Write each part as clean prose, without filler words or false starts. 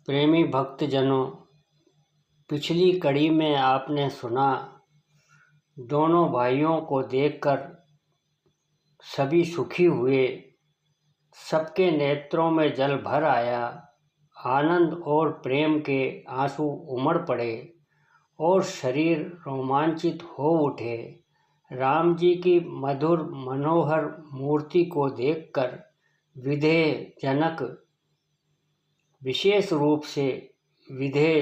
प्रेमी भक्तजनों, पिछली कड़ी में आपने सुना, दोनों भाइयों को देखकर सभी सुखी हुए, सबके नेत्रों में जल भर आया, आनंद और प्रेम के आंसू उमड़ पड़े और शरीर रोमांचित हो उठे। राम जी की मधुर मनोहर मूर्ति को देखकर विधेय जनक विशेष रूप से विधेय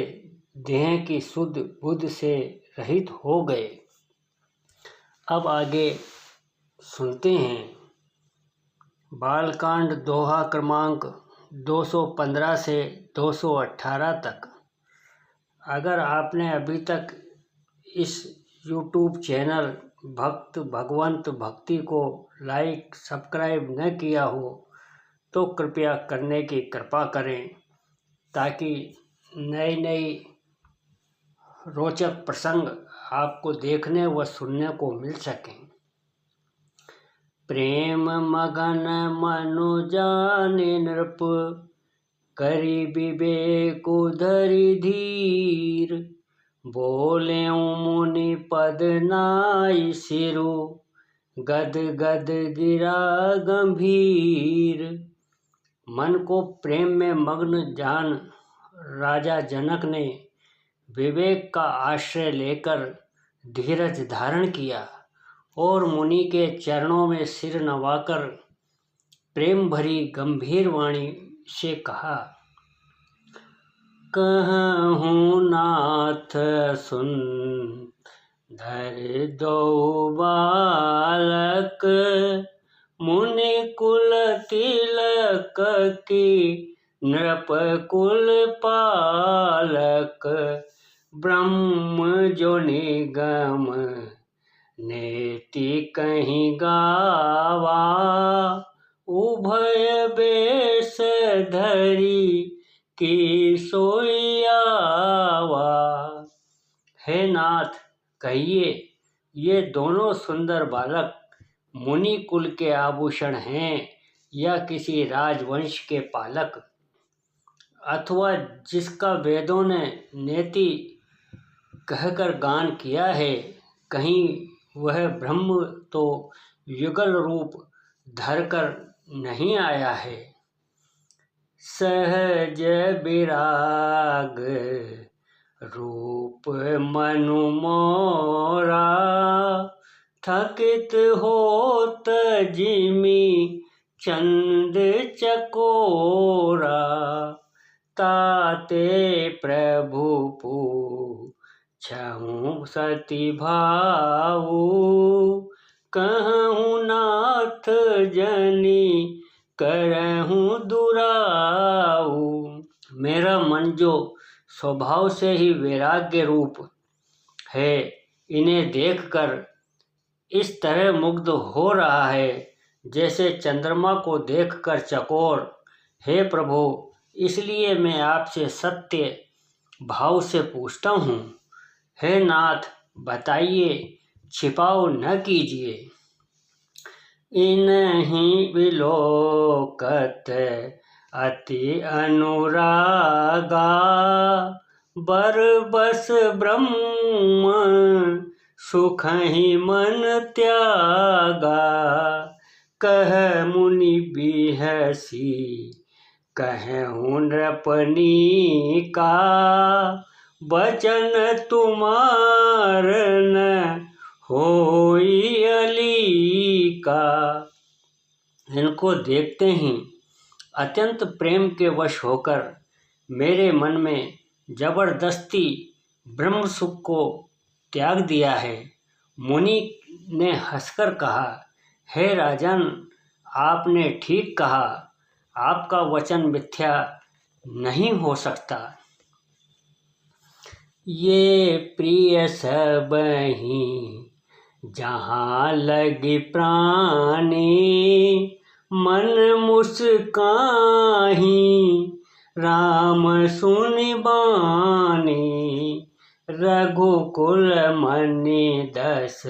देह की शुद्ध बुद्ध से रहित हो गए। अब आगे सुनते हैं बालकांड दोहा क्रमांक 215 से 218 तक। अगर आपने अभी तक इस YouTube चैनल भक्त भगवंत भक्ति को लाइक सब्सक्राइब न किया हो तो कृपया करने की कृपा करें, ताकि नई रोचक प्रसंग आपको देखने व सुनने को मिल सकें। प्रेम मगन मनु जाने नृप, करि विवेक धरि धीर। बोले मुनि पद नाई सिरु, गद गद गिरा गंभीर। मन को प्रेम में मग्न जान राजा जनक ने विवेक का आश्रय लेकर धीरज धारण किया और मुनि के चरणों में सिर नवाकर प्रेम भरी गंभीर वाणी से कहा, कहूँ नाथ सुन धर दो बालक, मुनि कुल तिलक की नृप कुल पालक। ब्रह्म जो निगम नेति कहीं गावा, उभय बेश धरी की सोयावा। हे नाथ, कहिए ये दोनों सुंदर बालक मुनि कुल के आभूषण हैं या किसी राजवंश के पालक, अथवा जिसका वेदों ने नेति कहकर गान किया है, कहीं वह ब्रह्म तो युगल रूप धरकर नहीं आया है। सहज विराग रूप मनु मोरा, थकित होत जिमि चंद चकोरा। ताते प्रभु पूछहु सती भाऊ, कहूँ नाथ जनि करहूँ दुराऊ। मेरा मन जो स्वभाव से ही वैराग्य रूप है, इन्हें देखकर इस तरह मुग्ध हो रहा है जैसे चंद्रमा को देखकर चकोर। हे प्रभु, इसलिए मैं आपसे सत्य भाव से पूछता हूँ, हे नाथ बताइए, छिपाओ न कीजिए। इन्हीं विलोकत अति अनुरागा, बर बस ब्रह्म सुख ही मन त्यागा। कह मुनि बिहसी कहूँ नृपनी का, वचन तुम्हार न होई अली का। इनको देखते ही अत्यंत प्रेम के वश होकर मेरे मन में जबरदस्ती ब्रह्म सुख को त्याग दिया है। मुनि ने हंसकर कहा, हे राजन, आपने ठीक कहा, आपका वचन मिथ्या नहीं हो सकता। ये प्रिय सबहि जहाँ लगी प्राणी, मन मुस्काहि राम सुनि बानी। रघुकुल मनि दस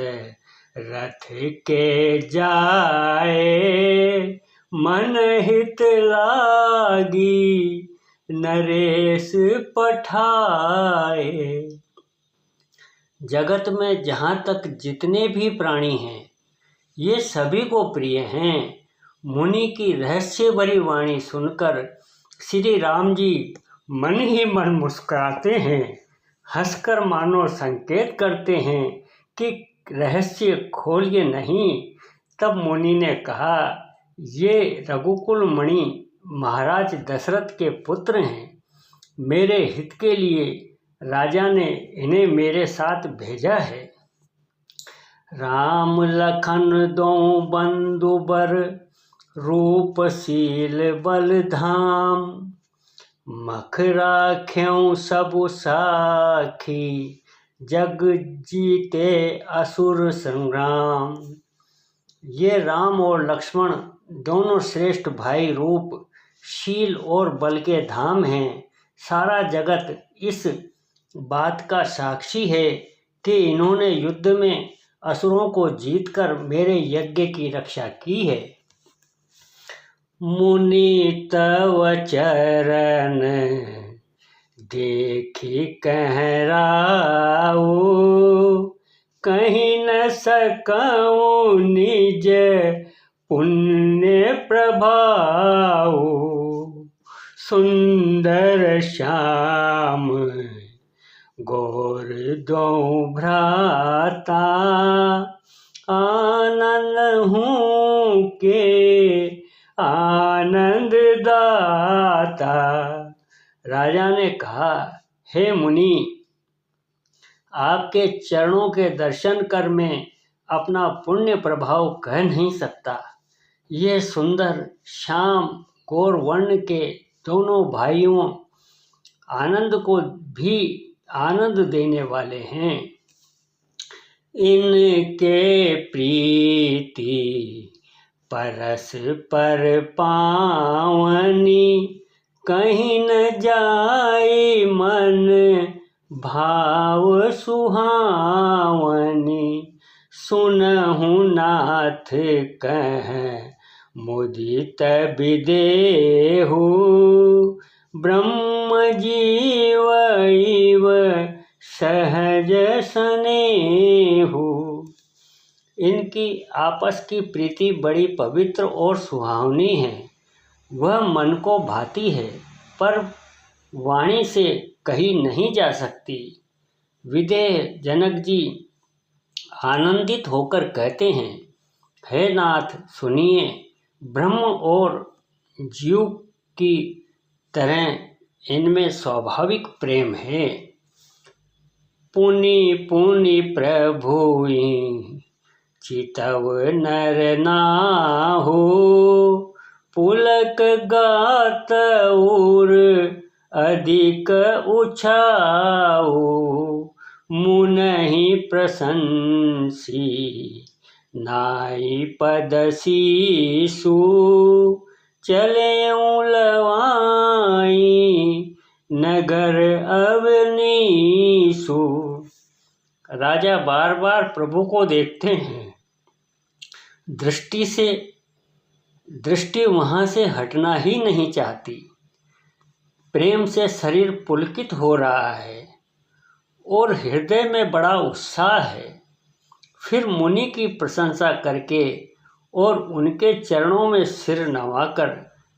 रथ के जाए, मन हित लागी नरेश पठाए। जगत में जहाँ तक जितने भी प्राणी हैं ये सभी को प्रिय हैं। मुनि की रहस्य भरी वाणी सुनकर श्री राम जी मन ही मन मुस्कुराते हैं, हंसकर मानो संकेत करते हैं कि रहस्य खोलिए नहीं। तब मुनि ने कहा, ये रघुकुल मणि महाराज दशरथ के पुत्र हैं। मेरे हित के लिए राजा ने इन्हें मेरे साथ भेजा है। राम लखन दो बंधु बर, रूपशील बलधाम। मख राख्यों सबु साखी, जग जीते असुर संग्राम। ये राम और लक्ष्मण दोनों श्रेष्ठ भाई रूप, शील और बल के धाम हैं। सारा जगत इस बात का साक्षी है कि इन्होंने युद्ध में असुरों को जीतकर मेरे यज्ञ की रक्षा की है। मुनि तव चरण देखी कहराओ, कहीं न सकऊं निज पुण्य प्रभाव। सुंदर श्याम गौर दो भ्राता, आनंद हूँ के आनंद दाता। राजा ने कहा, हे मुनि, आपके चरणों के दर्शन कर मैं अपना पुण्य प्रभाव कह नहीं सकता। ये सुंदर श्याम गौर वर्ण के दोनों भाइयों आनंद को भी आनंद देने वाले हैं। इनके प्रीति परस्पर पावनी, कहीं न जाए मन भाव सुहावनी। सुनहु नाथ कह मुदित विदेहु, ब्रह्म जीव इव सहज स्नेहु। इनकी आपस की प्रीति बड़ी पवित्र और सुहावनी है। वह मन को भाती है पर वाणी से कही नहीं जा सकती। विदेह जनक जी आनंदित होकर कहते हैं, हे नाथ सुनिए, ब्रह्म और जीव की तरह इनमें स्वाभाविक प्रेम है। पुनि पुनि प्रभुई चितव नर नाहु, पुलक गात उर अधिक उछाऊ। मुनहि प्रशंसी नाई पद शीशु, चले लवाई नगर अवनीसु। राजा बार बार प्रभु को देखते हैं। दृष्टि वहां से हटना ही नहीं चाहती। प्रेम से शरीर पुलकित हो रहा है और हृदय में बड़ा उत्साह है। फिर मुनि की प्रशंसा करके और उनके चरणों में सिर नवाकर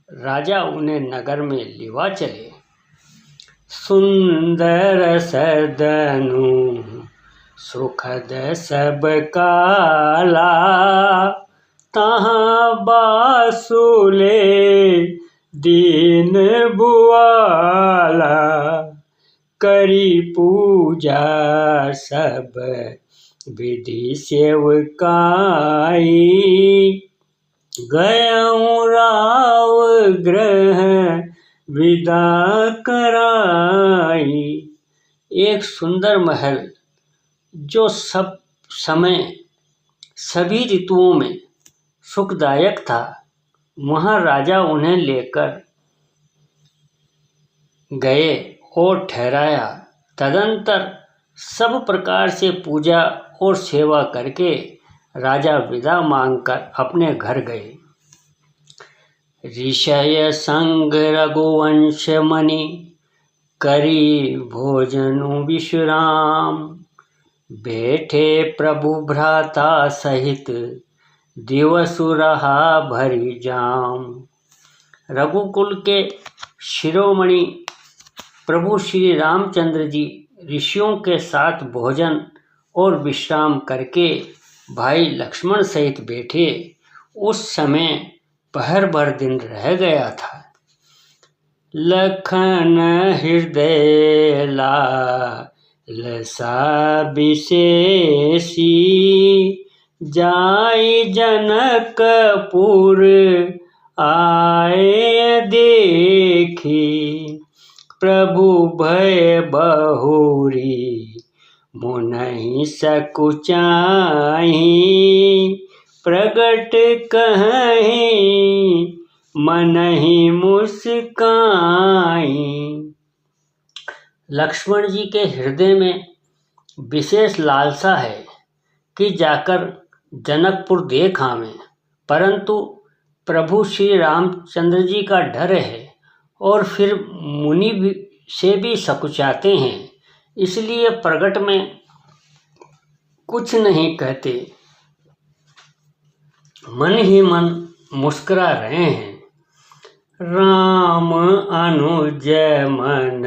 राजा उन्हें नगर में लिवा चले। सुंदर सदनु सुखद सब काला, तहाँ बासुले दीन बुआला। करी पूजा सब विधि सेवकाई, गयऊँ राव ग्रह विदा कराई। एक सुंदर महल जो सब समय सभी ऋतुओं में सुखदायक था, वहाँ राजा उन्हें लेकर गए और ठहराया। तदंतर सब प्रकार से पूजा और सेवा करके राजा विदा मांगकर अपने घर गए। ऋषय संग रघुवंश मणि करी भोजनु विश्राम। बैठे प्रभु भ्राता सहित दिवसु रहा भरी जाम। रघुकुल के शिरोमणि प्रभु श्री रामचंद्र जी ऋषियों के साथ भोजन और विश्राम करके भाई लक्ष्मण सहित बैठे। उस समय पहर भर दिन रह गया था। लखन हृदय लालसा विशेषी जाई जनकपुर आए देखी। प्रभु भय बहुरी मुनहि सकुचाही प्रगट कहीं मनहि मुस्काई। लक्ष्मण जी के हृदय में विशेष लालसा है कि जाकर जनकपुर देख आवें, परंतु प्रभु श्री रामचंद्र जी का डर है और फिर मुनि से भी सकुचाते हैं, इसलिए प्रगट में कुछ नहीं कहते, मन ही मन मुस्कुरा रहे हैं। राम अनुज मन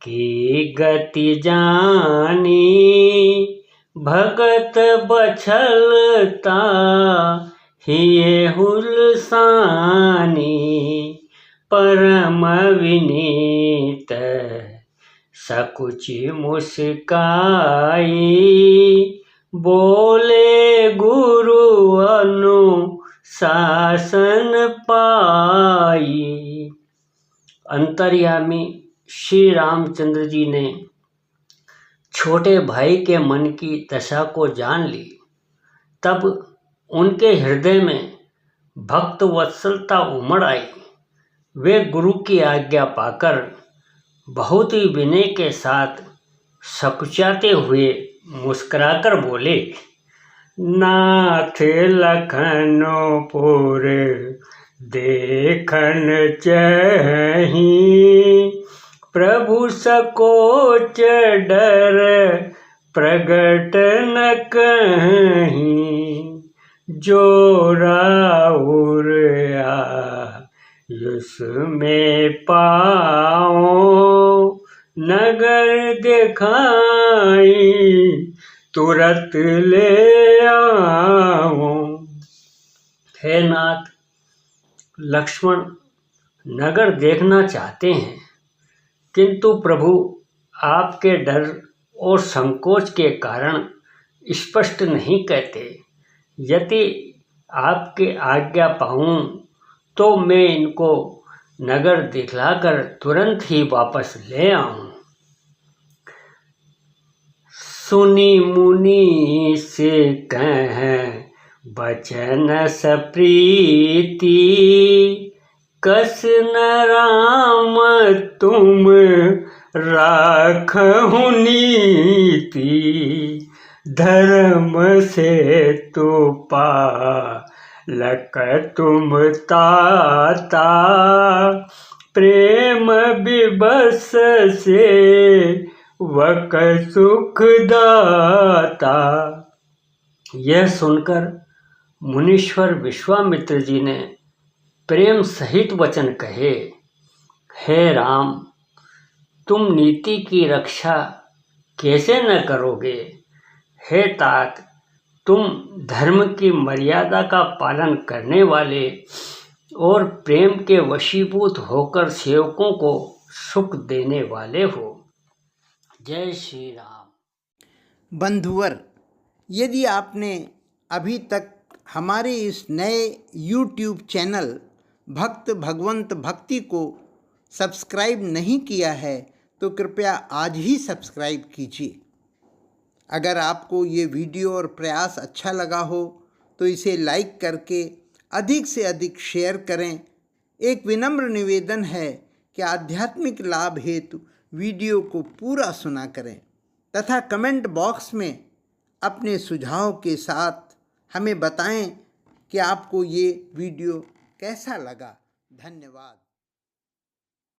की गति जानी भगत बछलता हिये हुलसानी। परम विनीत सकुचि मुस्काई बोले गुरु अनुशासन पाई। अंतर्यामी श्री रामचंद्र जी ने छोटे भाई के मन की दशा को जान ली। तब उनके हृदय में भक्त वत्सलता उमड़ आई। वे गुरु की आज्ञा पाकर बहुत ही विनय के साथ सकुचाते हुए मुस्कुराकर बोले, नाथ लखनपुर देखन चाही प्रभु सकोच डर प्रगट न कहीं। जो राउर आयुष में पाओ नगर दिखाई तुरत ले आओ। हे नाथ, लक्ष्मण नगर देखना चाहते हैं, किंतु प्रभु आपके डर और संकोच के कारण स्पष्ट नहीं कहते। यदि आपके आज्ञा पाऊं तो मैं इनको नगर दिखलाकर तुरंत ही वापस ले आऊं। सुनी मुनि से कह बचन सप्रीति कस न राम तुम राखहु नीति। धर्म से तो पालक तुम ताता प्रेम विवश से वक सुखदाता। यह सुनकर मुनीश्वर विश्वामित्र जी ने प्रेम सहित वचन कहे, हे राम, तुम नीति की रक्षा कैसे न करोगे। हे तात, तुम धर्म की मर्यादा का पालन करने वाले और प्रेम के वशीभूत होकर सेवकों को सुख देने वाले हो। जय श्री राम। बंधुवर, यदि आपने अभी तक हमारे इस नए YouTube चैनल भक्त भगवंत भक्ति को सब्सक्राइब नहीं किया है तो कृपया आज ही सब्सक्राइब कीजिए। अगर आपको ये वीडियो और प्रयास अच्छा लगा हो तो इसे लाइक करके अधिक से अधिक शेयर करें। एक विनम्र निवेदन है कि आध्यात्मिक लाभ हेतु वीडियो को पूरा सुना करें तथा कमेंट बॉक्स में अपने सुझाव के साथ हमें बताएं कि आपको ये वीडियो कैसा लगा। धन्यवाद।